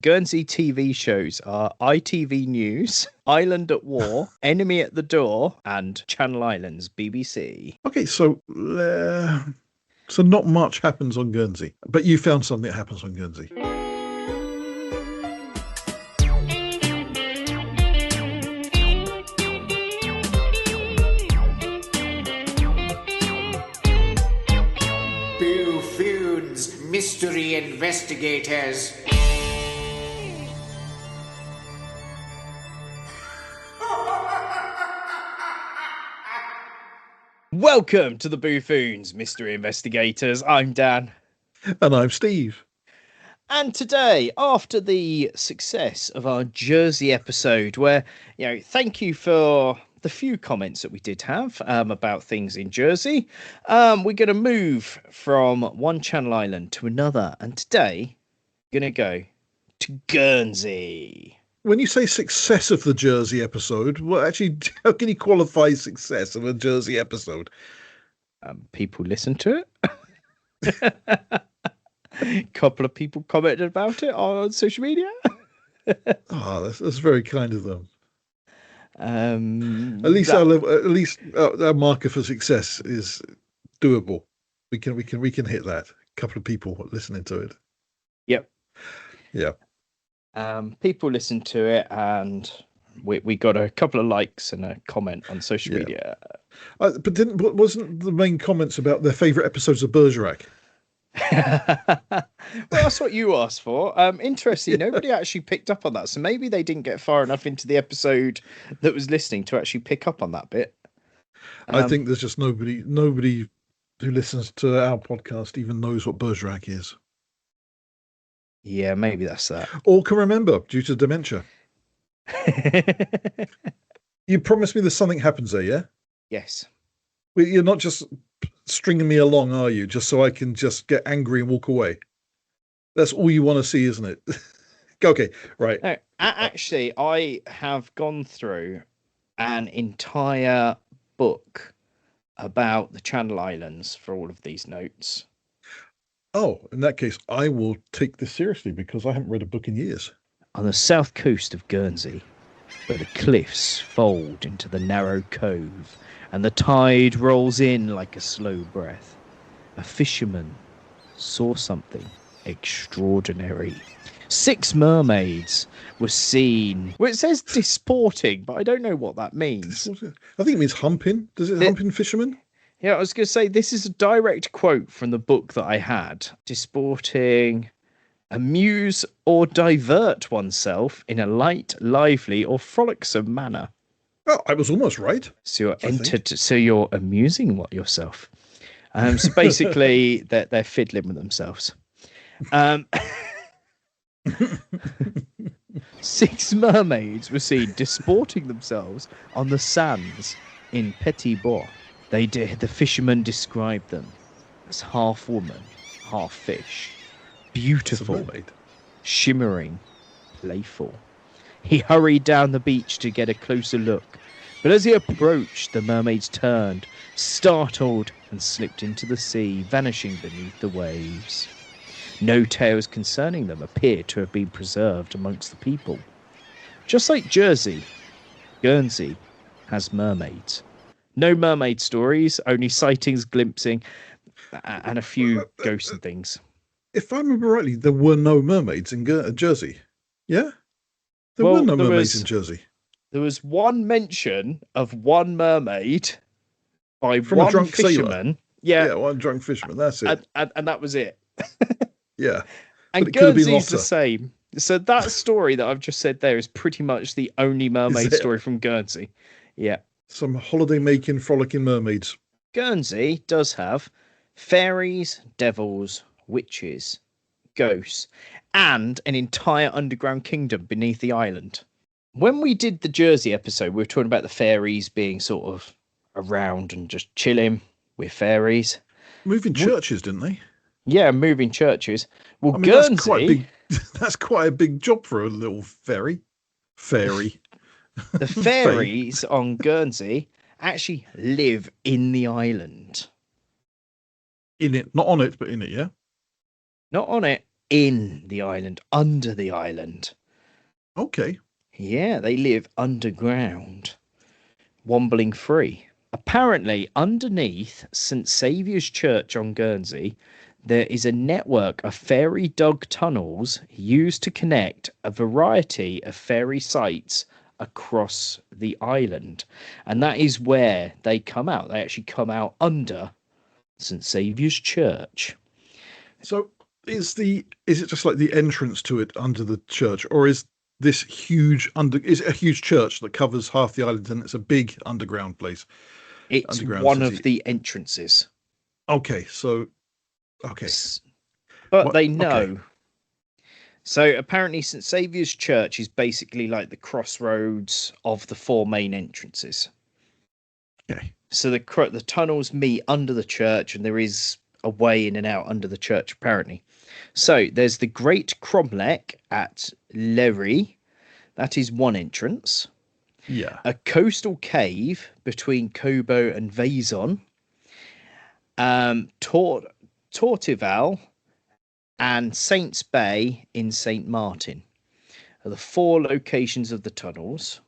Guernsey TV shows are ITV News, Island at War, Enemy at the Door, and Channel Islands BBC. Okay, so not much happens on Guernsey, but you found something that happens on Guernsey. Boo Foons, mystery investigators. Welcome to the Boo Foons Mystery Investigators. I'm Dan. And I'm Steve. And today, after the success of our Jersey episode, where, thank you for the few comments that we did have about things in Jersey, we're going to move from one Channel Island to another. And today, we're going to go to Guernsey. When you say success of the Jersey episode, how can you qualify success of a Jersey episode? People listen to it. A couple of people commented about it on social media. That's very kind of them. At least our marker for success is doable. We can hit that. A couple of people listening to it. Yep. Yeah. People listened to it, and we got a couple of likes and a comment on social media. But wasn't the main comments about their favourite episodes of Bergerac? Well, that's what you asked for. Interesting. Nobody actually picked up on that, so maybe they didn't get far enough into the episode that was listening to actually pick up on that bit. I think there's just nobody who listens to our podcast even knows what Bergerac is. Yeah, maybe that's that. Or can remember due to dementia. You promised me that something happens there, yeah? Yes. Well, you're not just stringing me along, are you? Just so I can just get angry and walk away. That's all you want to see, isn't it? Okay, right. No, actually, I have gone through an entire book about the Channel Islands for all of these notes. Oh, in that case, I will take this seriously because I haven't read a book in years. On the south coast of Guernsey, where the cliffs fold into the narrow cove and the tide rolls in like a slow breath, a fisherman saw something extraordinary. 6 mermaids were seen. Well, it says disporting, but I don't know what that means. I think it means humping. Does it humping fishermen? Yeah, I was going to say, this is a direct quote from the book that I had. Disporting, amuse or divert oneself in a light, lively or frolicsome manner. Oh, I was almost right. So you're amusing yourself. So basically, they're fiddling with themselves. 6 mermaids were seen disporting themselves on the sands in Petit. The fisherman described them as half woman, half fish, beautiful, shimmering, playful. He hurried down the beach to get a closer look, but as he approached, the mermaids turned, startled, and slipped into the sea, vanishing beneath the waves. No tales concerning them appear to have been preserved amongst the people. Just like Jersey, Guernsey has mermaids. No mermaid stories, only sightings, glimpsing, and a few ghosts and things. If I remember rightly, there were no mermaids in Jersey. Yeah? There were no mermaids in Jersey. There was one mention of one mermaid by From one a drunk fisherman. Sailor. Yeah, one drunk fisherman, that's it. And that was it. Yeah. And Guernsey's the same. So that story that I've just said there is pretty much the only mermaid story from Guernsey. Yeah. Some holiday-making, frolicking mermaids. Guernsey does have fairies, devils, witches, ghosts, and an entire underground kingdom beneath the island. When we did the Jersey episode, we were talking about the fairies being sort of around and just chilling with fairies. Moving churches, didn't they? Yeah, moving churches. Well, Guernsey... That's quite a big job for a little fairy. The fairies on Guernsey actually live in the island. In it, not on it, but in it, yeah? Not on it, in the island, under the island. Okay. Yeah, they live underground, wombling free. Apparently, underneath St. Saviour's Church on Guernsey, there is a network of fairy dug tunnels used to connect a variety of fairy sites across the island. And that is where they come out. They actually come out under St. Saviour's Church. So is it just like the entrance to it under the church, or is this is it a huge church that covers half the island and it's a big underground place? It's Underground one city. of the entrances. Okay, so okay. But they know. Okay. So apparently St. Saviour's Church is basically like the crossroads of the four main entrances. Okay. So the tunnels meet under the church, and there is a way in and out under the church, apparently. So there's the Great Cromlech at Lery. That is one entrance. Yeah. A coastal cave between Cobo and Vaison. Tortival and Saints Bay in St. Martin are the four locations of the tunnels.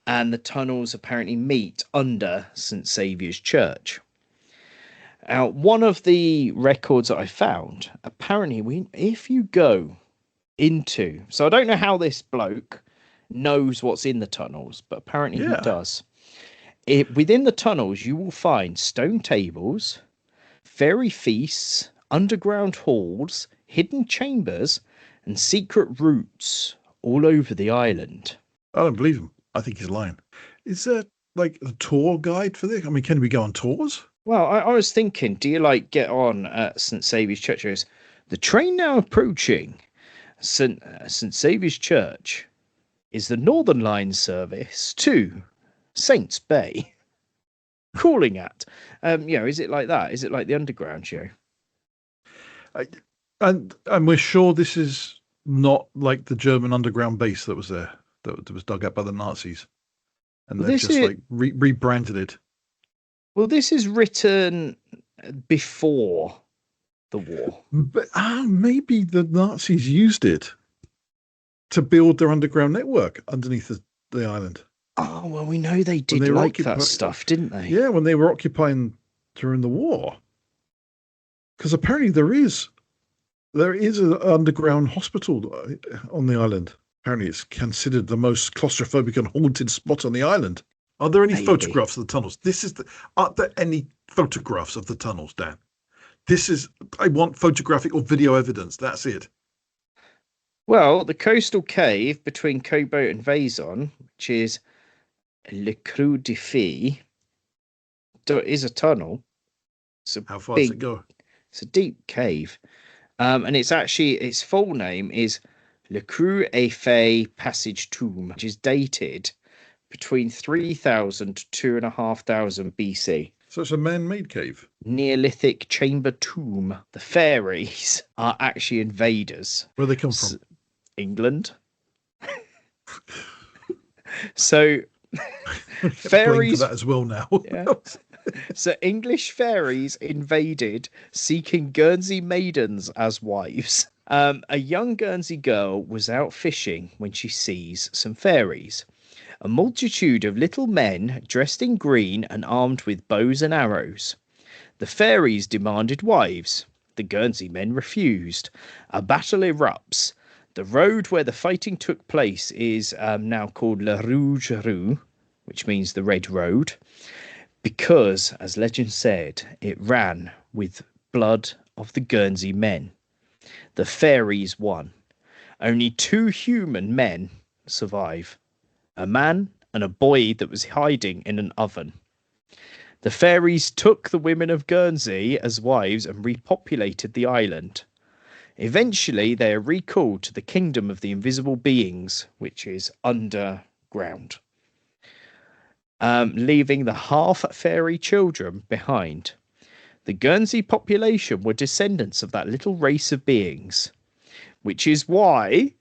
And the tunnels apparently meet under St. Saviour's Church. Now, one of the records that I found, apparently, if you go into... So I don't know how this bloke knows what's in the tunnels, but apparently he does. Within the tunnels, you will find stone tables, fairy feasts, underground halls, hidden chambers, and secret routes all over the island. I don't believe him. I think he's lying. Is there like a tour guide for this? I mean, can we go on tours? Well, I was thinking, do you like get on at St. Saviour's Church? It goes, the train now approaching St. Saviour's Church is the Northern Line service to Saints Bay. Calling at, is it like that? Is it like the Underground show? And we're sure this is not like the German underground base that was there, that was dug up by the Nazis, and they've just like rebranded it. Well, this is written before the war. But maybe the Nazis used it to build their underground network underneath the island. Oh, well, we know they did like that stuff, didn't they? Yeah, when they were occupying during the war. Because apparently there is an underground hospital on the island. Apparently it's considered the most claustrophobic and haunted spot on the island. Are there any photographs of the tunnels? Are there any photographs of the tunnels, Dan? I want photographic or video evidence. That's it. Well, the coastal cave between Cobo and Vaison, which is Le Creux de Fée, is a tunnel. How far does it go? It's a deep cave. And its full name is Le Creux et Fée Passage Tomb, which is dated between 3000 to 2500 BC. So it's a man-made cave. Neolithic chamber tomb. The fairies are actually invaders. Where they come from? England. So fairies for that as well now. Yeah. So English fairies invaded, seeking Guernsey maidens as wives. A young Guernsey girl was out fishing when she sees some fairies. A multitude of little men dressed in green and armed with bows and arrows. The fairies demanded wives. The Guernsey men refused. A battle erupts. The road where the fighting took place is now called La Rouge Rue, which means the Red Road, because, as legend said, it ran with blood of the Guernsey men. The fairies won. Only 2 human men survive. A man and a boy that was hiding in an oven. The fairies took the women of Guernsey as wives and repopulated the island. Eventually, they are recalled to the kingdom of the invisible beings, which is underground, leaving the half-fairy children behind. The Guernsey population were descendants of that little race of beings, which is why,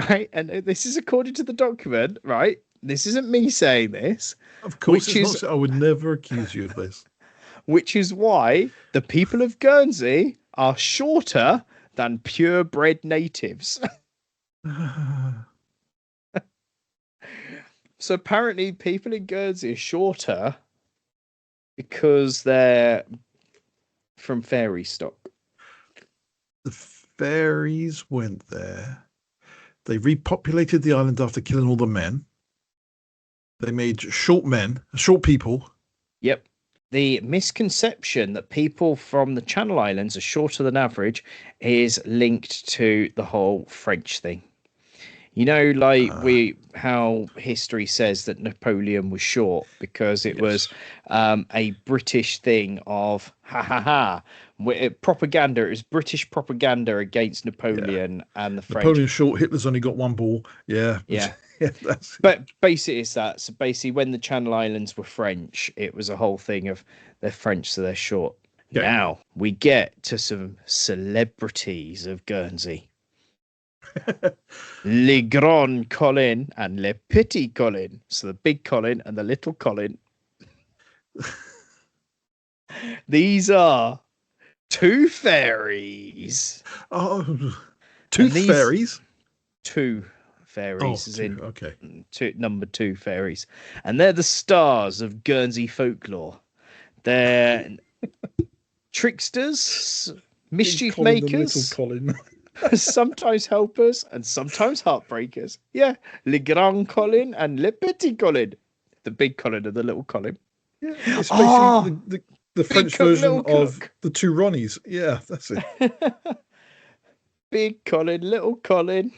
right, and this is according to the document, right? This isn't me saying this. Of course, it's not. I would never accuse you of this. Which is why the people of Guernsey are shorter than purebred natives. So apparently people in Guernsey are shorter because they're from fairy stock. The fairies went there. They repopulated the island after killing all the men. They made short people. Yep. The misconception that people from the Channel Islands are shorter than average is linked to the whole French thing. You know, like how history says that Napoleon was short because it was a British thing of propaganda. It was British propaganda against Napoleon and the French. Napoleon's short. Hitler's only got one ball. Yeah. But basically, it's that. So basically, when the Channel Islands were French, it was a whole thing of they're French, so they're short. Yeah. Now we get to some celebrities of Guernsey. Le Grand Colin and Le Petit Colin. So the big Colin and the little Colin. These are two fairies. Oh, fairies? Two fairies. Okay. Number two fairies. And they're the stars of Guernsey folklore. They're tricksters, mischief makers. Little Colin. Sometimes helpers and sometimes heartbreakers. Yeah, Le Grand Colin and Le Petit Colin. The big Colin and the little Colin. Yeah, it's basically the French version of the two Ronnies. Yeah, that's it. Big Colin, little Colin.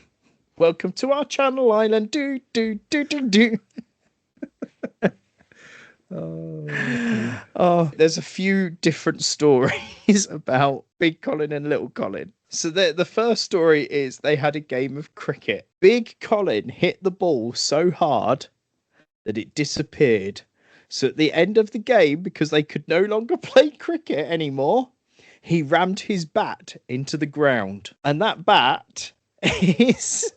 Welcome to our Channel Island. Do, do, do, do, do. Oh, there's a few different stories about Big Colin and Little Colin. So the first story is they had a game of cricket. Big Colin hit the ball so hard that it disappeared. So at the end of the game, because they could no longer play cricket anymore, he rammed his bat into the ground. And that bat is...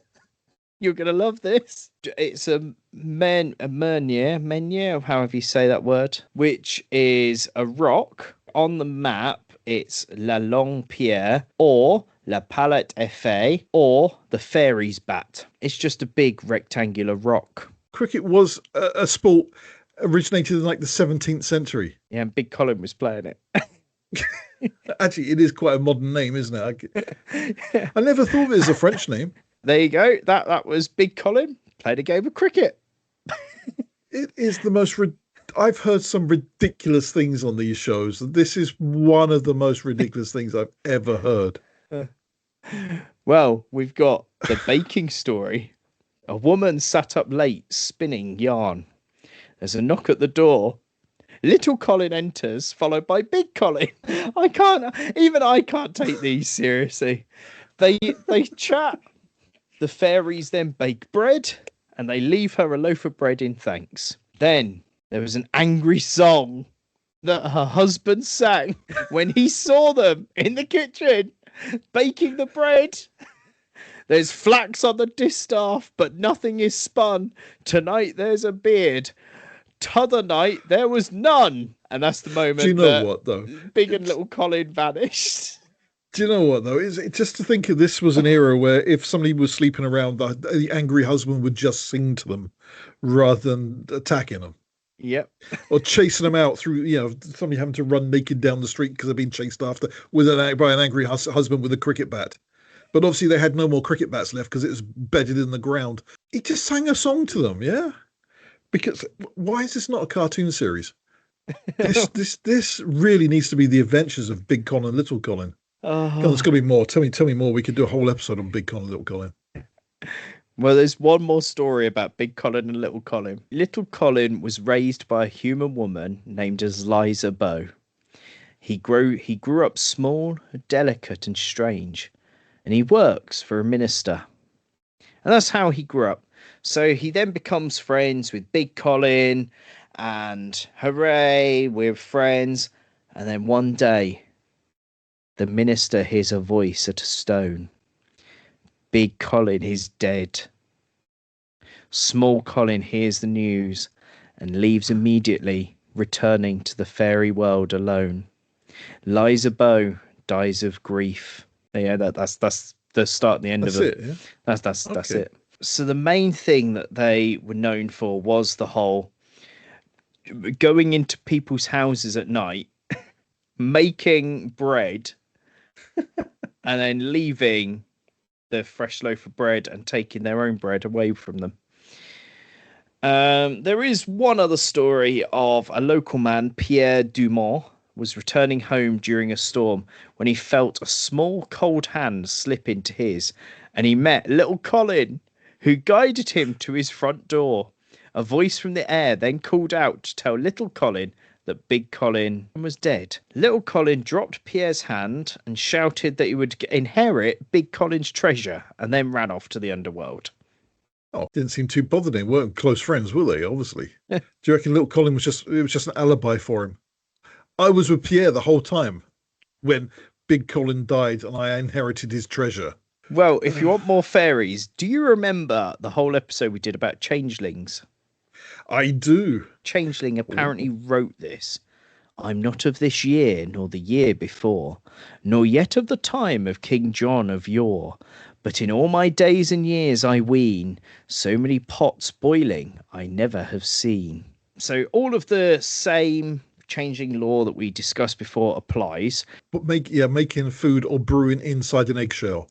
You're going to love this. It's a menhir, or however you say that word, which is a rock. On the map, it's La Longue Pierre, or La Palette Effet, or the Fairies Bat. It's just a big rectangular rock. Cricket was a sport originated in like the 17th century. Yeah, and Big Colin was playing it. Actually, it is quite a modern name, isn't it? I never thought of it as a French name. There you go. That was Big Colin played a game of cricket. It is the most... I've heard some ridiculous things on these shows. This is one of the most ridiculous things I've ever heard. Well, we've got the baking story. A woman sat up late spinning yarn. There's a knock at the door. Little Colin enters, followed by Big Colin. I can't take these seriously. They chat. The fairies then bake bread, and they leave her a loaf of bread in thanks. Then there was an angry song that her husband sang when he saw them in the kitchen baking the bread. There's flax on the distaff, but nothing is spun. Tonight there's a beard. T'other night there was none. And that's the moment. Do you know what, though? Big and Little Colin vanished. Do you know what, though? It's just to think of this was an era where if somebody was sleeping around, the angry husband would just sing to them rather than attacking them. Yep. Or chasing them out through, somebody having to run naked down the street because they've been chased after by an angry husband with a cricket bat. But obviously they had no more cricket bats left because it was bedded in the ground. He just sang a song to them, yeah? Because why is this not a cartoon series? This really needs to be the adventures of Big Colin and Little Colin. There's got to be more. Tell me more. We could do a whole episode on Big Colin and Little Colin. Well, there's one more story about Big Colin and Little Colin. Little Colin was raised by a human woman named as Liza Bow. He grew up small, delicate, and strange, and he works for a minister. And that's how he grew up. So he then becomes friends with Big Colin, and hooray, we're friends. And then one day, the minister hears a voice at a stone. Big Colin is dead. Small Colin hears the news and leaves immediately, returning to the fairy world alone. Liza Bow dies of grief. Yeah, that's the start and the end That's of them. it. Yeah. That's Okay. it. So the main thing that they were known for was the whole going into people's houses at night, making bread, and then leaving the fresh loaf of bread and taking their own bread away from them. There is one other story of a local man, Pierre Dumont, was returning home during a storm when he felt a small cold hand slip into his, and he met little Colin, who guided him to his front door. A voice from the air then called out to tell little Colin that Big Colin was dead. Little Colin dropped Pierre's hand and shouted that he would inherit Big Colin's treasure, and then ran off to the underworld. Oh, didn't seem too bothered. They weren't close friends, were they? Obviously. Do you reckon little Colin was just an alibi for him? I was with Pierre the whole time when Big Colin died and I inherited his treasure. Well, if you want more fairies, do you remember the whole episode we did about changelings? I do. Changeling apparently wrote this. I'm not of this year, nor the year before, nor yet of the time of King John of yore. But in all my days and years I ween, so many pots boiling I never have seen. So all of the same changing law that we discussed before applies. But making food or brewing inside an eggshell.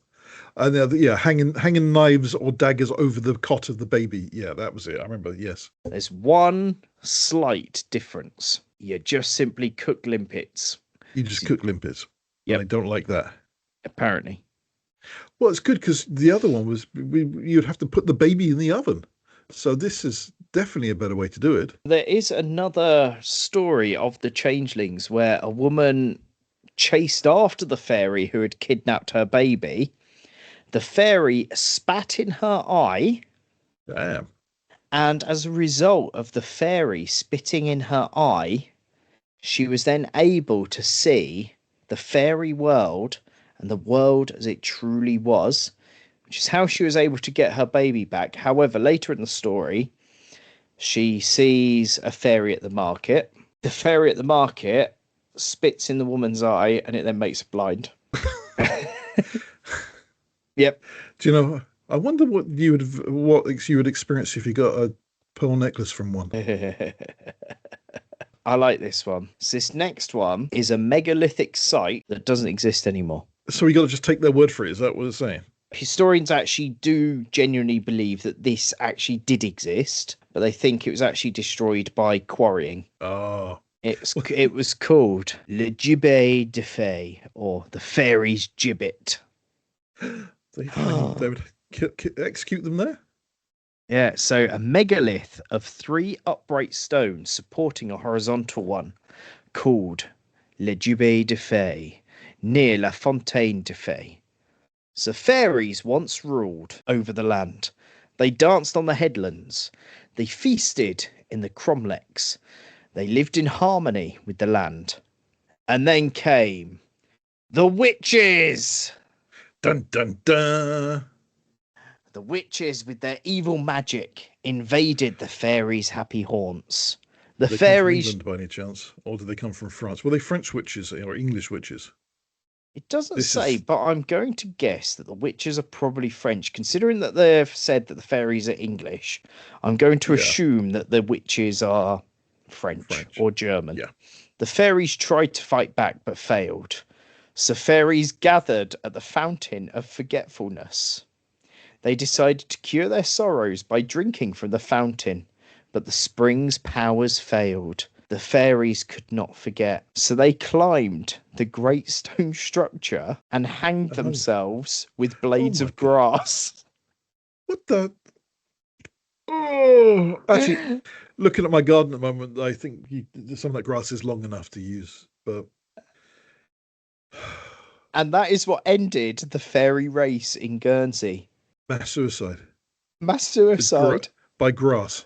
And hanging knives or daggers over the cot of the baby. Yeah, that was it. I remember, yes. There's one slight difference. You just simply cook limpets. You just cook limpets. Yep. I don't like that. Apparently. Well, it's good because the other one was you'd have to put the baby in the oven. So this is definitely a better way to do it. There is another story of the changelings where a woman chased after the fairy who had kidnapped her baby. The fairy spat in her eye. Damn. And as a result of the fairy spitting in her eye, she was then able to see the fairy world and the world as it truly was, which is how she was able to get her baby back. However, later in the story, she sees a fairy at the market. The fairy at the market spits in the woman's eye and it then makes her blind. Yep. Do you know, I wonder what you would experience if you got a pearl necklace from one. I like this one. So this next one is a megalithic site that doesn't exist anymore. So we got to just take their word for it. Is that what it's saying? Historians actually do genuinely believe that this actually did exist, but they think it was actually destroyed by quarrying. Oh. It was called Le Gibet de Faies, or the Fairies' Gibet. They would execute them there? Yeah, so a megalith of 3 upright stones supporting a horizontal one called Le Gibet de Faies, near La Fontaine de Faies. So fairies once ruled over the land. They danced on the headlands. They feasted in the cromlechs. They lived in harmony with the land. And then came the witches! Dun, dun, dun! The witches, with their evil magic, invaded the fairies' happy haunts. The Did they fairies... come from England by any chance? Or did they come from France? Were they French witches or English witches? It doesn't say, but I'm going to guess that the witches are probably French. Considering that they've said that the fairies are English, I'm going to assume that the witches are French or German. Yeah. The fairies tried to fight back but failed. So fairies gathered at the fountain of forgetfulness. They decided to cure their sorrows by drinking from the fountain, but the spring's powers failed. The fairies could not forget, so they climbed the great stone structure and hanged themselves with blades of grass. What the? Oh, actually, looking at my garden at the moment, I think some of that grass is long enough to use, but... And that is what ended the fairy race in Guernsey. Mass suicide. Mass suicide. By grass.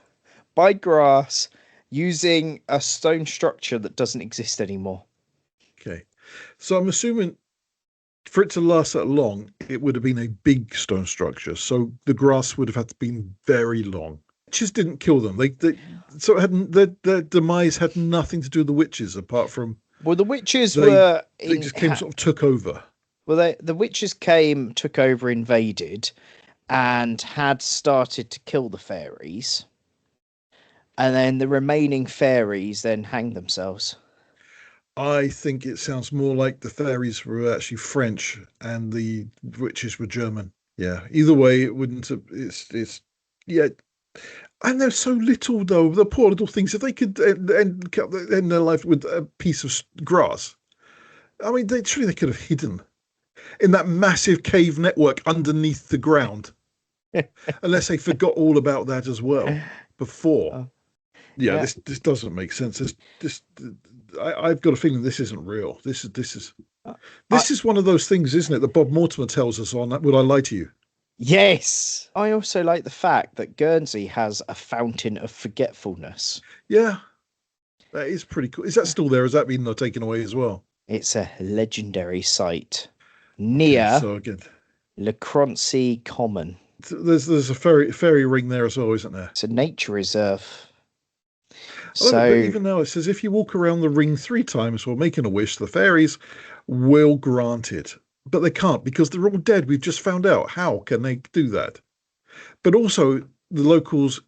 By grass, using a stone structure that doesn't exist anymore. Okay. So I'm assuming for it to last that long, it would have been a big stone structure. So the grass would have had to been very long. Witches didn't kill them. So it hadn't, their demise had nothing to do with the witches apart from... Well, the witches they just came sort of took over. Well, the witches came, took over, invaded, and had started to kill the fairies. And then the remaining fairies then hanged themselves. I think it sounds more like the fairies were actually French and the witches were German. Yeah. Either way, it wouldn't have, yeah. And they're so little though, the poor little things. If they could end their life with a piece of grass, I mean, surely they could have hidden in that massive cave network underneath the ground, unless they forgot all about that as well before. Oh, Yeah, yeah. this doesn't make sense. I've got a feeling this isn't real. This I, is one of those things, isn't it, that Bob Mortimer tells us on Would I Lie to You? yes. I also like the fact that Guernsey has a fountain of forgetfulness. Yeah, that is pretty cool. Is that still there? Has that been taken away as well? It's a legendary site Okay, near so again, Le Croncy Common. there's a fairy ring there as well, isn't there? It's a nature reserve. I love it, but So even now it says if you walk around the ring 3 times while making a wish, the fairies will grant it. But they can't because they're all dead. We've just found out. How can they do that? But also, the locals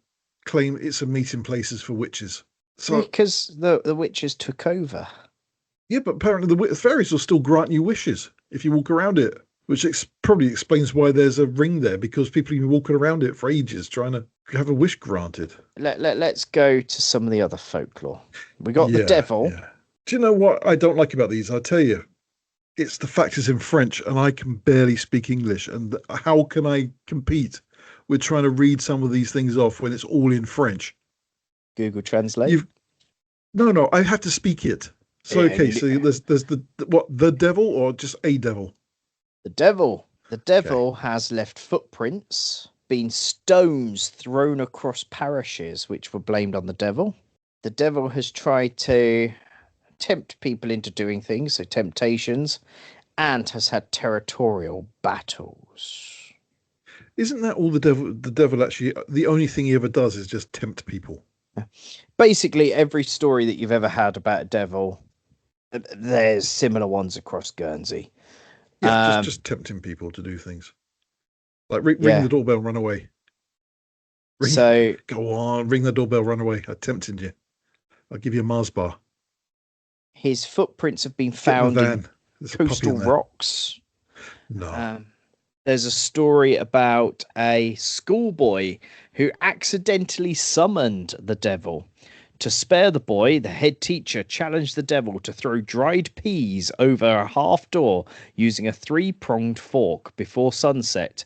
claim it's a meeting places for witches. So because the witches took over. yeah, but apparently the fairies will still grant you wishes if you walk around it, which probably explains why there's a ring there, because people have been walking around it for ages trying to have a wish granted. Let's go to some of the other folklore. We got the devil. Yeah. Do you know what I don't like about these? I'll tell you. It's the fact it's in French and I can barely speak English. And how can I compete with trying to read some of these things off when it's all in French? Google Translate. No, I have to speak it. So, Yeah, okay, so there's the devil or just a devil? The devil. The devil has left footprints, been stones thrown across parishes which were blamed on the devil. The devil has tried to tempt people into doing things, so temptations, and has had territorial battles. Isn't that all the devil actually, the only thing he ever does is just tempt people? Basically, every story that you've ever had about a devil, there's similar ones across Guernsey. Yeah, just tempting people to do things. Like ring the doorbell, run away. Go on, ring the doorbell, run away. I tempted you. I'll give you a Mars bar. His footprints have been found in coastal rocks. No. There's a story about a schoolboy who accidentally summoned the devil. To spare the boy, the head teacher challenged the devil to throw dried peas over a half door using a 3-pronged fork before sunset.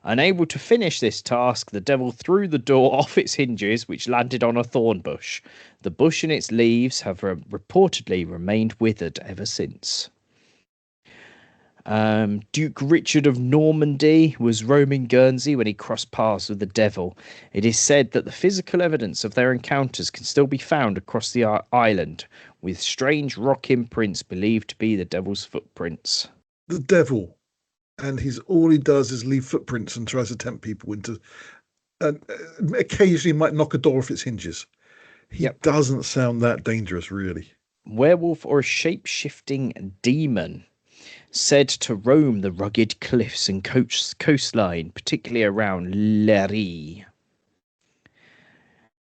Unable to finish this task, the devil threw the door off its hinges, which landed on a thorn bush. The bush and its leaves have reportedly remained withered ever since. Duke Richard of Normandy was roaming Guernsey when he crossed paths with the devil. It is said that the physical evidence of their encounters can still be found across the island, with strange rock imprints believed to be the devil's footprints. The devil, and all he does is leave footprints and tries to tempt people into, and occasionally might knock a door off its hinges. He doesn't sound that dangerous, really. Werewolf or a shape-shifting demon, said to roam the rugged cliffs and coastline, particularly around L'Erie.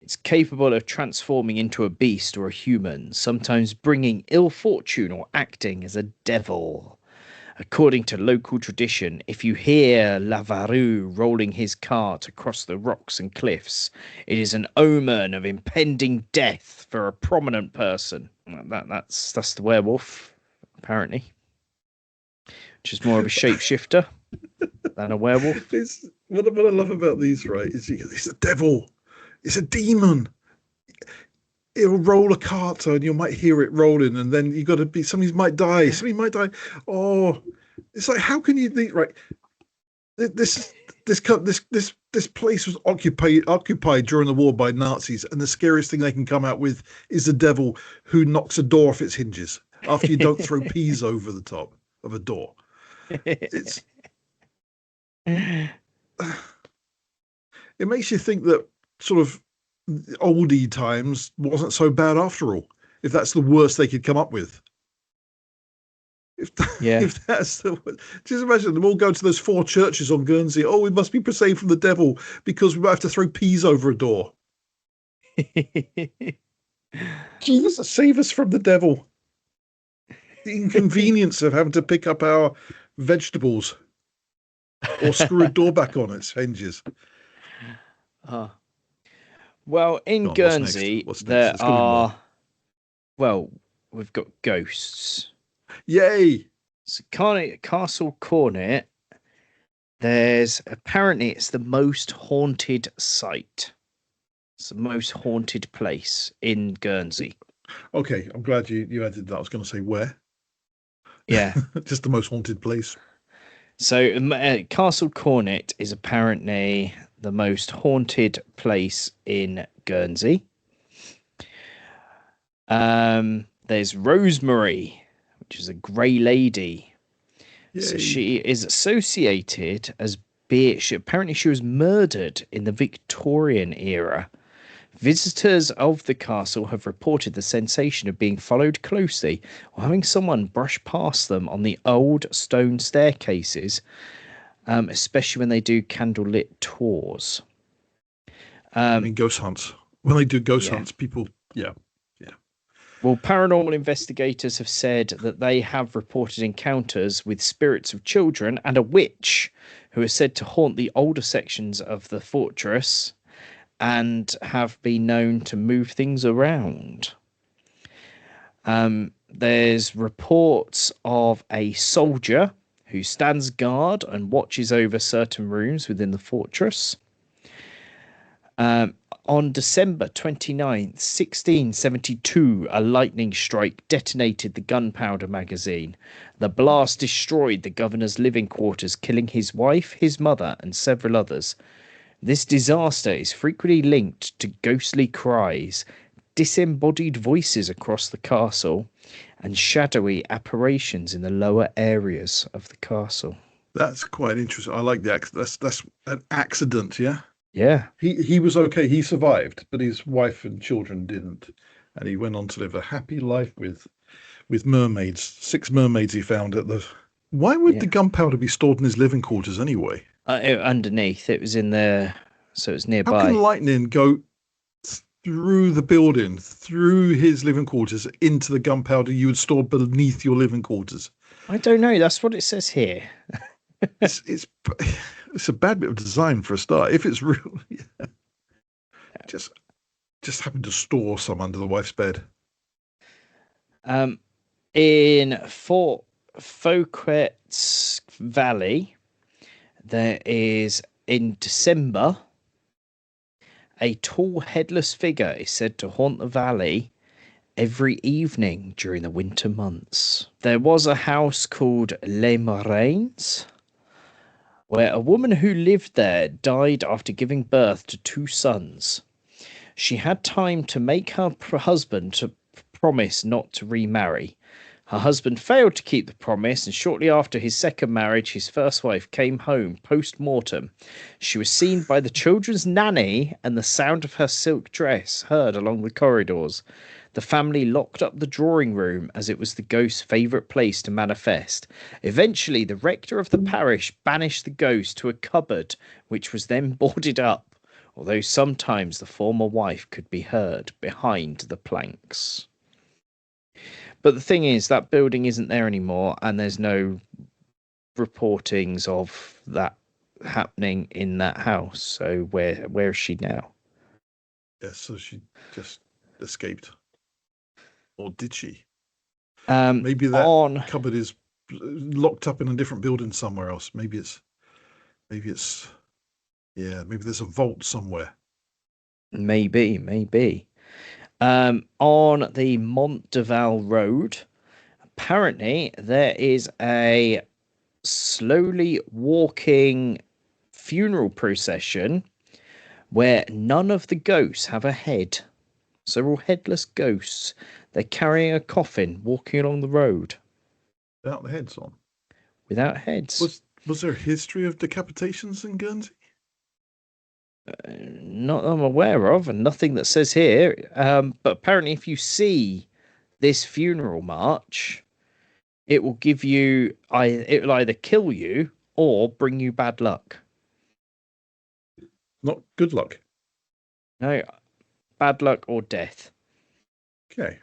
It's capable of transforming into a beast or a human, sometimes bringing ill fortune or acting as a devil. According to local tradition, if you hear Lavarou rolling his cart across the rocks and cliffs, it is an omen of impending death for a prominent person. That's the werewolf, apparently. Which is more of a shapeshifter than a werewolf. What I love about these, right, is it's a devil. It's a demon. It'll roll a cart and you might hear it rolling, and then you got to be, somebody might die. Oh, it's like, how can you think, right? This place was occupied during the war by Nazis, and the scariest thing they can come out with is the devil who knocks a door off its hinges after you don't throw peas over the top of a door. It makes you think that sort of oldie times wasn't so bad after all, if that's the worst they could come up with. Yeah. If that's the, just imagine them all going to those 4 churches on Guernsey. Oh, we must be saved from the devil because we might have to throw peas over a door. Jesus, save us from the devil. The inconvenience of having to pick up our vegetables or screw a door back on its hinges. Well, in Go on, what's next? Guernsey, What's next? there There's gotta be more. are. Well, we've got ghosts. Yay! So, Castle Cornet. Apparently it's the most haunted site. It's the most haunted place in Guernsey. Okay, I'm glad you added that. I was going to say where. Yeah. Just the most haunted place. So Castle Cornet is apparently the most haunted place in Guernsey. There's Rosemary, which is a grey lady. Yay. So she is associated as apparently she was murdered in the Victorian era. Visitors of the castle have reported the sensation of being followed closely or having someone brush past them on the old stone staircases, especially when they do candlelit tours. I mean, ghost hunts. When they do ghost hunts, people, yeah. Well, paranormal investigators have said that they have reported encounters with spirits of children and a witch who is said to haunt the older sections of the fortress and have been known to move things around. There's reports of a soldier who stands guard and watches over certain rooms within the fortress. On December 29th, 1672, a lightning strike detonated the gunpowder magazine. The blast destroyed the governor's living quarters, killing his wife, his mother, and several others. This disaster is frequently linked to ghostly cries, disembodied voices across the castle, and shadowy apparitions in the lower areas of the castle. That's quite interesting. I like that's an accident, yeah? Yeah. He was okay. He survived, but his wife and children didn't, and he went on to live a happy life with mermaids. 6 mermaids he found at the. Why would the gunpowder be stored in his living quarters anyway? Underneath, it was in there, so it was nearby. How can lightning go through the building, through his living quarters, into the gunpowder you would store beneath your living quarters? I don't know. That's what it says here. It's a bad bit of design for a start. If it's real, yeah. Just having to store some under the wife's bed. In Fort Fouquet's Valley, there is, in December, a tall headless figure is said to haunt the valley every evening during the winter months. There was a house called Les Moraines, where a woman who lived there died after giving birth to 2 sons. She had time to make her husband to promise not to remarry. Her husband failed to keep the promise, and shortly after his second marriage, his first wife came home post-mortem. She was seen by the children's nanny, and the sound of her silk dress heard along the corridors. The family locked up the drawing room as it was the ghost's favourite place to manifest. Eventually, the rector of the parish banished the ghost to a cupboard, which was then boarded up, although sometimes the former wife could be heard behind the planks. But the thing is, that building isn't there anymore, and there's no reportings of that happening in that house. So where is she now? Yes, so she just escaped. Or did she? Maybe that cupboard is locked up in a different building somewhere else. Maybe there's a vault somewhere. Maybe. On the Mont de Val Road, apparently there is a slowly walking funeral procession where none of the ghosts have a head. So they're all headless ghosts. They're carrying a coffin, walking along the road. Without the heads on? Without heads. Was there a history of decapitations in Guernsey? Not that I'm aware of, and nothing that says here. But apparently if you see this funeral march, It will give you, it will either kill you or bring you bad luck. Not good luck. No, bad luck or death. Okay.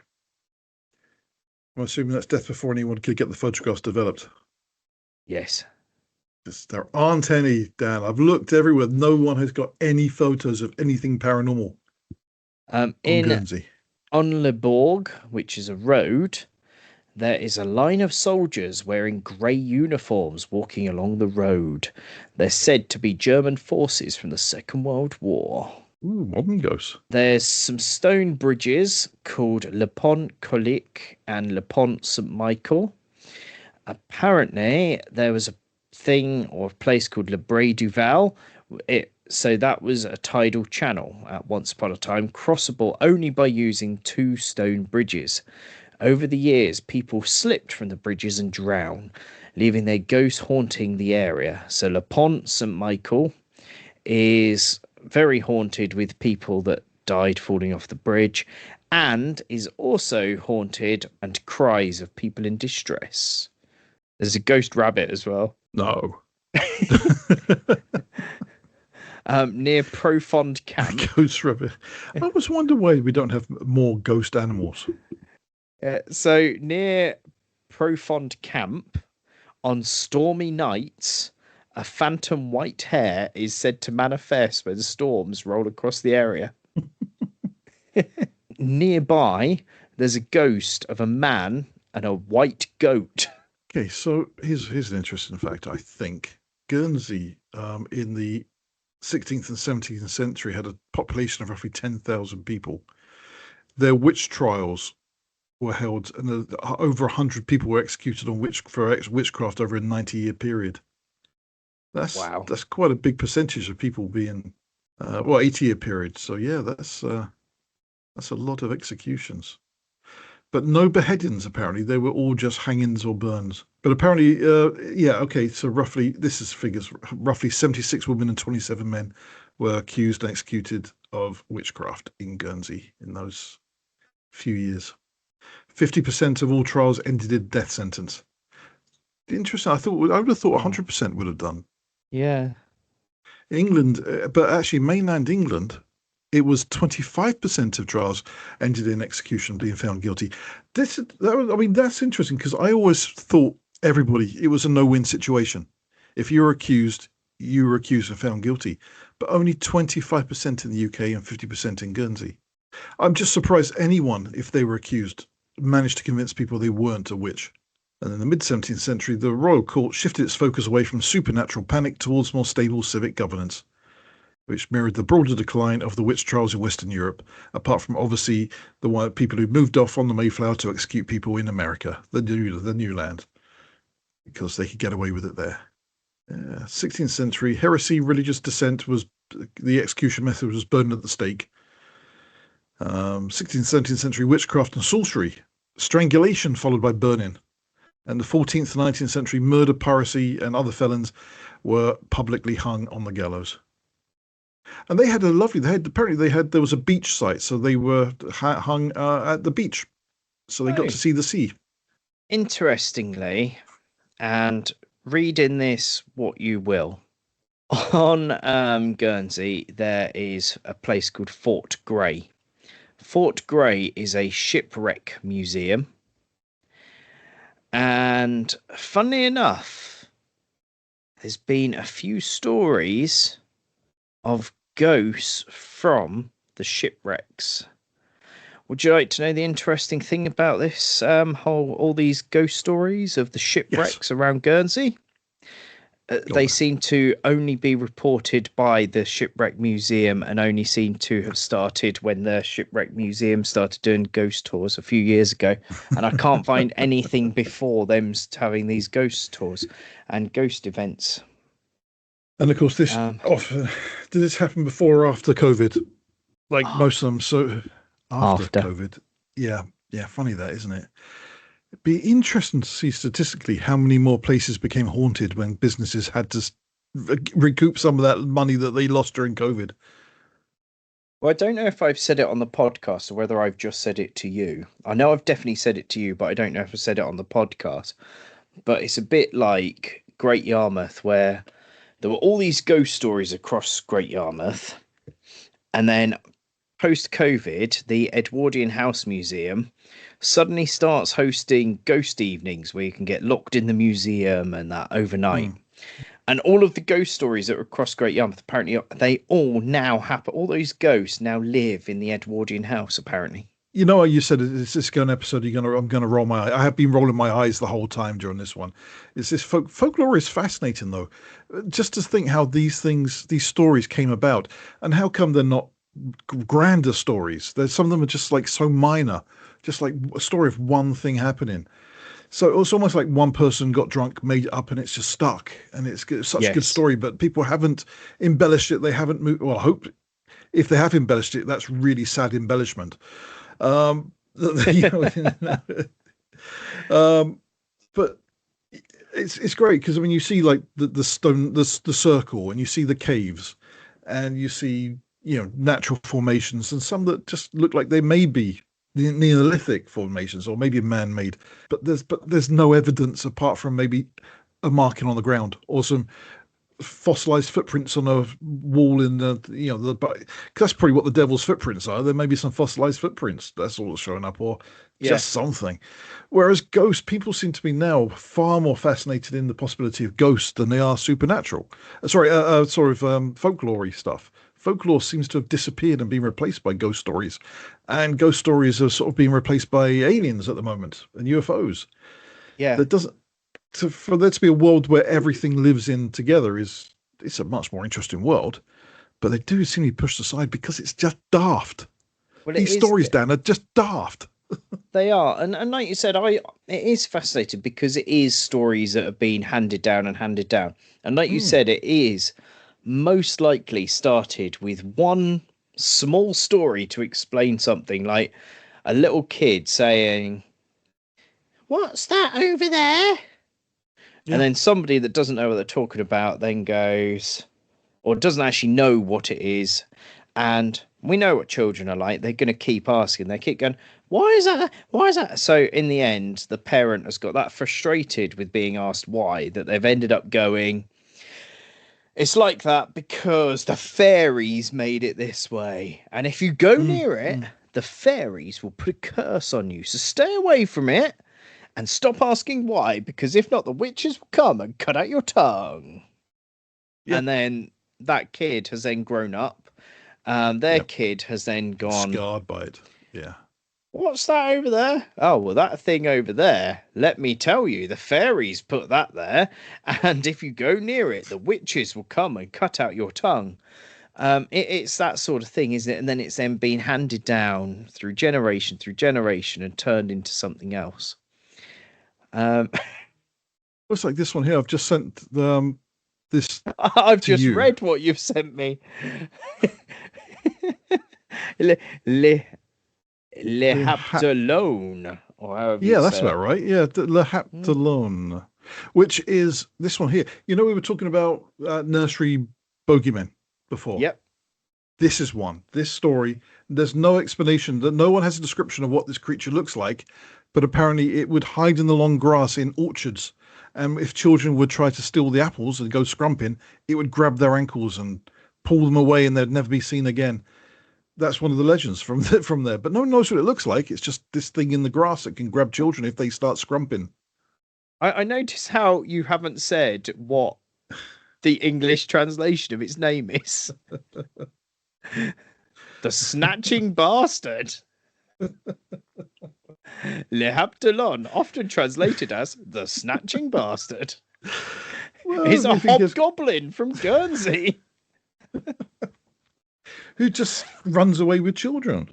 I'm assuming that's death before anyone could get the photographs developed. Yes. There aren't any, Dan. I've looked everywhere. No one has got any photos of anything paranormal on Guernsey. On Le Bourg, which is a road, there is a line of soldiers wearing grey uniforms walking along the road. They're said to be German forces from the Second World War. Ooh, modern ghosts. There's some stone bridges called Le Pont Colique and Le Pont St. Michael. Apparently, there was a thing or a place called Le Bray du Val. So that was a tidal channel at once upon a time, crossable only by using two stone bridges. Over the years, people slipped from the bridges and drowned, leaving their ghosts haunting the area. So Le Pont St. Michael is very haunted with people that died falling off the bridge, and is also haunted and cries of people in distress. There's a ghost rabbit as well. No. Near Profond Camp. Ghost rabbit. I always wonder why we don't have more ghost animals. So near Profond Camp, on stormy nights, a phantom white hare is said to manifest when storms roll across the area. Nearby, there's a ghost of a man and a white goat. Okay, so here's an interesting fact, I think. Guernsey, in the 16th and 17th century, had a population of roughly 10,000 people. Their witch trials were held, and over 100 people were executed on witchcraft over a 90-year period. That's quite a big percentage of people being 80-year period. So yeah, that's a lot of executions. But no beheadings, apparently. They were all just hangings or burns. But apparently, so roughly, this is figures, roughly 76 women and 27 men were accused and executed of witchcraft in Guernsey in those few years. 50% of all trials ended in death sentence. Interesting. I would have thought 100% would have done. Yeah. England, but actually mainland England, it was 25% of trials ended in execution, being found guilty. That's interesting, because I always thought it was a no-win situation. If you were accused and found guilty, but only 25% in the UK and 50% in Guernsey. I'm just surprised anyone, if they were accused, managed to convince people they weren't a witch. And in the mid-17th century, the royal court shifted its focus away from supernatural panic towards more stable civic governance, which mirrored the broader decline of the witch trials in Western Europe, apart from obviously the people who moved off on the Mayflower to execute people in America, the new land, because they could get away with it there. 16th century, heresy, religious dissent the execution method was burned at the stake. 16th, 17th century, witchcraft and sorcery, strangulation followed by burning. And the 14th and 19th century, murder, piracy, and other felons were publicly hung on the gallows. And they had there was a beach site, so they were hung at the beach, so they got to see the sea. Interestingly, and read in this what you will, on Guernsey there is a place called Fort Grey. Fort Grey is a shipwreck museum, and funnily enough, there's been a few stories of ghosts from the shipwrecks. Would you like to know the interesting thing about this all these ghost stories of the shipwrecks around Guernsey? They seem to only be reported by the Shipwreck Museum, and only seem to have started when the Shipwreck Museum started doing ghost tours a few years ago. And I can't find anything before them having these ghost tours and ghost events. And of course, did this happen before or after COVID? Like most of them, so after COVID. Yeah, funny that, isn't it? It'd be interesting to see statistically how many more places became haunted when businesses had to recoup some of that money that they lost during COVID. Well, I don't know if I've said it on the podcast or whether I've just said it to you. I know I've definitely said it to you, but I don't know if I said it on the podcast. But it's a bit like Great Yarmouth, where there were all these ghost stories across Great Yarmouth. And then post COVID, the Edwardian House Museum suddenly starts hosting ghost evenings where you can get locked in the museum and that overnight. And all of the ghost stories that were across Great Yarmouth, apparently, they all now happen. All those ghosts now live in the Edwardian house, apparently. You know, you said is this going episode? I'm gonna roll my eye. I have been rolling my eyes the whole time during this one. Is this folklore is fascinating though, just to think how these stories came about, and how come they're not grander stories. There's some of them are just like so minor, just like a story of one thing happening. So it's almost like one person got drunk, made it up, and it's just stuck. And it's such a good story, but people haven't embellished it. They haven't moved. Well, I hope if they have embellished it, that's really sad embellishment. But it's great because I mean you see like the stone, the circle, and you see the caves, and you see natural formations, and some that just look like they may be the Neolithic formations or maybe man-made, but there's no evidence apart from maybe a marking on the ground or some fossilized footprints on a wall in but that's probably what the devil's footprints are. There may be some fossilized footprints, that's all that's showing up, or just something. Whereas ghosts, people seem to be now far more fascinated in the possibility of ghosts than they are supernatural. Folklore stuff. Folklore seems to have disappeared and been replaced by ghost stories, and ghost stories are sort of being replaced by aliens at the moment and UFOs. That doesn't. For there to be a world where everything lives in together it's a much more interesting world, but they do seem to be pushed aside because it's just daft. Well, these stories, Dan, are just daft. They are, and like you said, it is fascinating because it is stories that have been handed down, and like you said, it is most likely started with one small story to explain something, like a little kid saying, "What's that over there?" Yeah. And then somebody that doesn't know what they're talking about then goes, or doesn't actually know what it is. And we know what children are like. They're going to keep asking. They keep going, why is that? Why is that? So in the end, the parent has got that frustrated with being asked why that they've ended up going, it's like that because the fairies made it this way. And if you go near it, the fairies will put a curse on you. So stay away from it. And stop asking why, because if not, the witches will come and cut out your tongue. Yep. And then that kid has then grown up. Their kid has then gone... scarred by it, yeah. What's that over there? Oh, well, that thing over there, let me tell you, the fairies put that there. And if you go near it, the witches will come and cut out your tongue. It's that sort of thing, isn't it? And then it's then been handed down through generation and turned into something else. Looks like this one here. I've just sent this. I've just read what you've sent me. Le Haptalone, or however. Yeah, that's about right. Yeah, Le Haptalone, which is this one here. You know, we were talking about nursery bogeymen before. Yep. This is one. This story. There's no explanation. That no one has a description of what this creature looks like. But apparently it would hide in the long grass in orchards. And if children would try to steal the apples and go scrumping, it would grab their ankles and pull them away and they'd never be seen again. That's one of the legends from there. But no one knows what it looks like. It's just this thing in the grass that can grab children if they start scrumping. I notice how you haven't said what the English translation of its name is. The Snatching Bastard. Le Haptalon, often translated as the Snatching Bastard. Well, he's a hobgoblin from Guernsey. Who just runs away with children.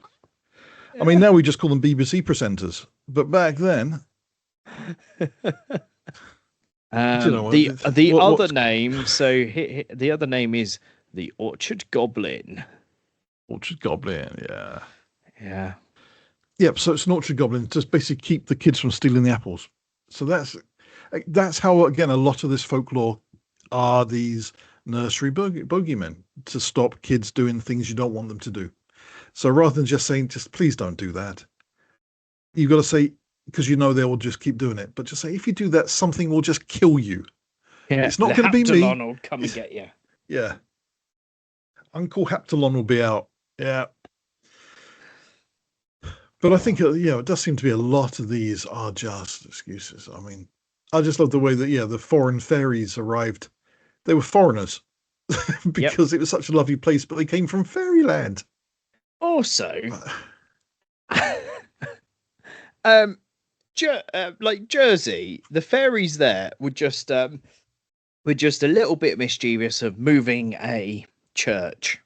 Yeah. I mean, now we just call them BBC presenters. But back then... the other name, so the other name is the Orchard Goblin. Orchard Goblin, yeah. Yeah. Yep, so it's an orchard goblin, just basically keep the kids from stealing the apples. So that's how, again, a lot of this folklore are these nursery bogeymen, to stop kids doing things you don't want them to do. So rather than just saying, just please don't do that, you've got to say, because you know they will just keep doing it, but just say, if you do that, something will just kill you. Yeah, It's not going to be me. will come and get you. Yeah. Uncle Haptalon will be out. Yeah. But I think, it does seem to be a lot of these are just excuses. I mean, I just love the way that, the foreign fairies arrived. They were foreigners because it was such a lovely place, but they came from fairyland. Also, like Jersey, the fairies there were just a little bit mischievous of moving a church,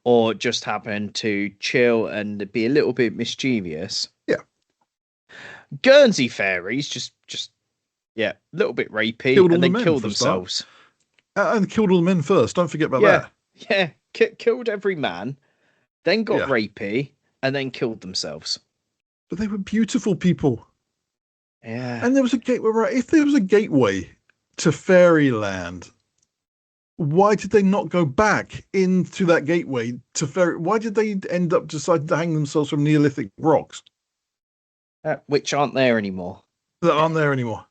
or just happen to chill and be a little bit mischievous. Yeah. Guernsey fairies just a little bit rapey and then kill themselves. And killed all the men first. Don't forget about that. Yeah, killed every man, then got rapey, and then killed themselves. But they were beautiful people. Yeah. And there was a gateway, right? If there was a gateway to fairyland, why did they not go back into that gateway to fairy? Why did they end up deciding to hang themselves from Neolithic rocks? Which aren't there anymore. That aren't there anymore.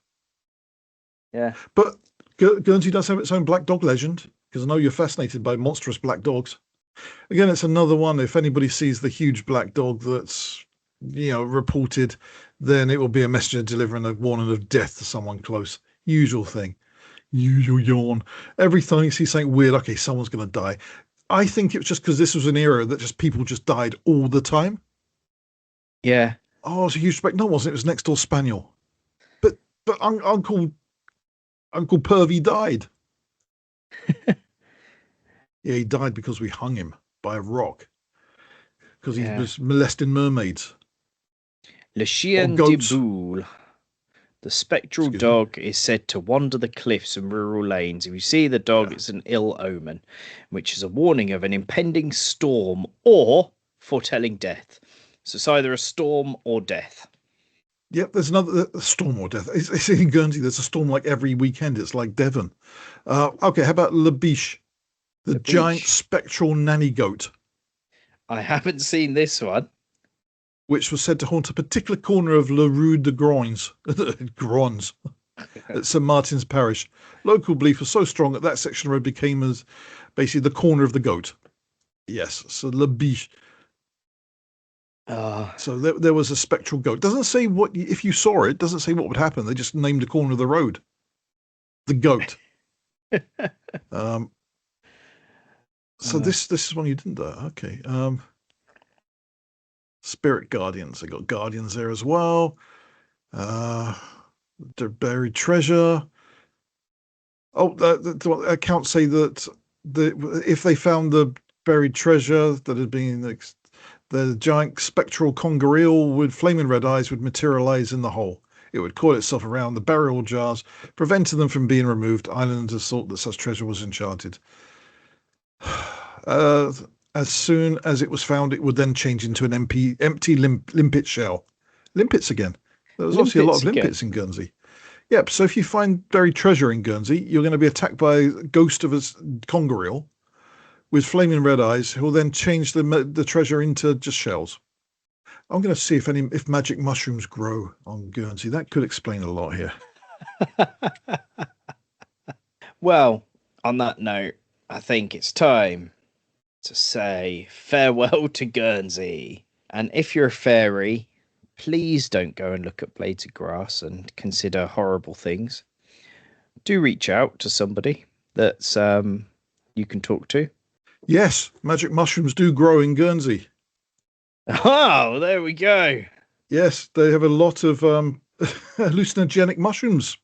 Yeah. But Guernsey does have its own black dog legend, because I know you're fascinated by monstrous black dogs. Again, it's another one. If anybody sees the huge black dog that's, reported, then it will be a messenger delivering a warning of death to someone close. Usual thing. Usual yawn. Every time you see something weird, okay, someone's going to die. I think it was just because this was an era that just people just died all the time. Yeah. Oh, it's a huge respect. No, it wasn't. It was next door spaniel. But Uncle Pervy died. Yeah, he died because we hung him by a rock. Because he was molesting mermaids. Le Chien de Boule. The spectral dog is said to wander the cliffs and rural lanes. If you see the dog, it's an ill omen, which is a warning of an impending storm or foretelling death. So it's either a storm or death. Yep, there's another storm or death. It's in Guernsey. There's a storm like every weekend. It's like Devon. Okay, how about La Biche, the giant spectral nanny goat? I haven't seen this one. Which was said to haunt a particular corner of La Rue de Grons, at St. Martin's Parish. Local belief was so strong that section of road became as basically the corner of the goat. Yes, so La Biche. So there was a spectral goat. Doesn't say what, if you saw it, doesn't say what would happen. They just named the corner of the road. The goat. So this is one you didn't do. Okay. Spirit guardians. They got guardians there as well. The buried treasure. The accounts say that if they found the buried treasure that had been the giant spectral conger eel with flaming red eyes would materialize in the hole. It would coil itself around the burial jars, preventing them from being removed. Islanders thought that such treasure was enchanted. As soon as it was found, it would then change into an empty limpet shell. Limpets again. There was obviously a lot of limpets in Guernsey. Yep, so if you find buried treasure in Guernsey, you're going to be attacked by a ghost of a conger eel with flaming red eyes, who will then change the treasure into just shells. I'm going to see if magic mushrooms grow on Guernsey. That could explain a lot here. Well, on that note, I think it's time to say farewell to Guernsey. And if you're a fairy, please don't go and look at blades of grass and consider horrible things. Do reach out to somebody that's you can talk to. Yes, magic mushrooms do grow in Guernsey. Oh, there we go. Yes, they have a lot of hallucinogenic mushrooms.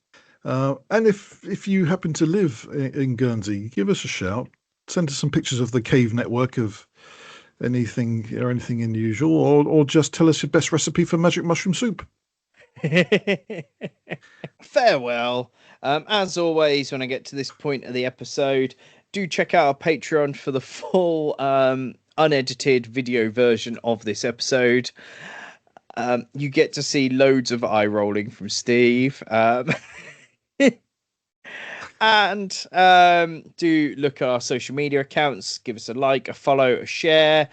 And if you happen to live in Guernsey, give us a shout. Send us some pictures of the cave network of anything unusual, or just tell us your best recipe for magic mushroom soup. Farewell. As always, when I get to this point of the episode, do check out our Patreon for the full unedited video version of this episode. You get to see loads of eye rolling from Steve. And do look at our social media accounts. Give us a like, a follow, a share.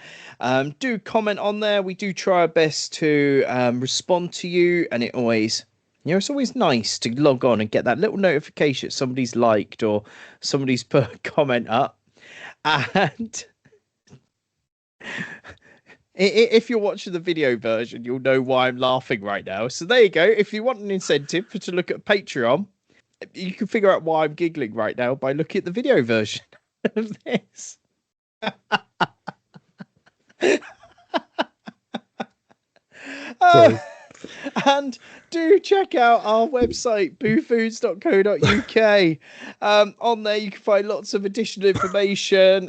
Do comment on there. We do try our best to respond to you. And it always, it's always nice to log on and get that little notification somebody's liked or somebody's put a comment up. And if you're watching the video version, you'll know why I'm laughing right now. So there you go. If you want an incentive to look at Patreon, you can figure out why I'm giggling right now by looking at the video version of this. And do check out our website, boofoons.co.uk. On there, you can find lots of additional information,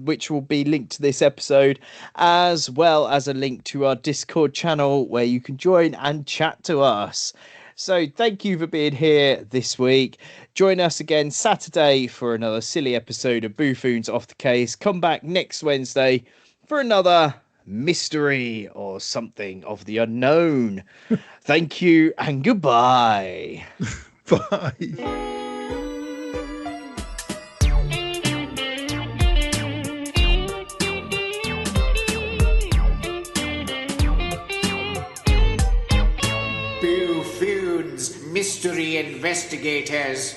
which will be linked to this episode, as well as a link to our Discord channel where you can join and chat to us. So thank you for being here this week. Join us again Saturday for another silly episode of Boo Foons Off the Case. Come back next Wednesday for another mystery or something of the unknown. Thank you and goodbye. Bye. Boo Foons, mystery investigators.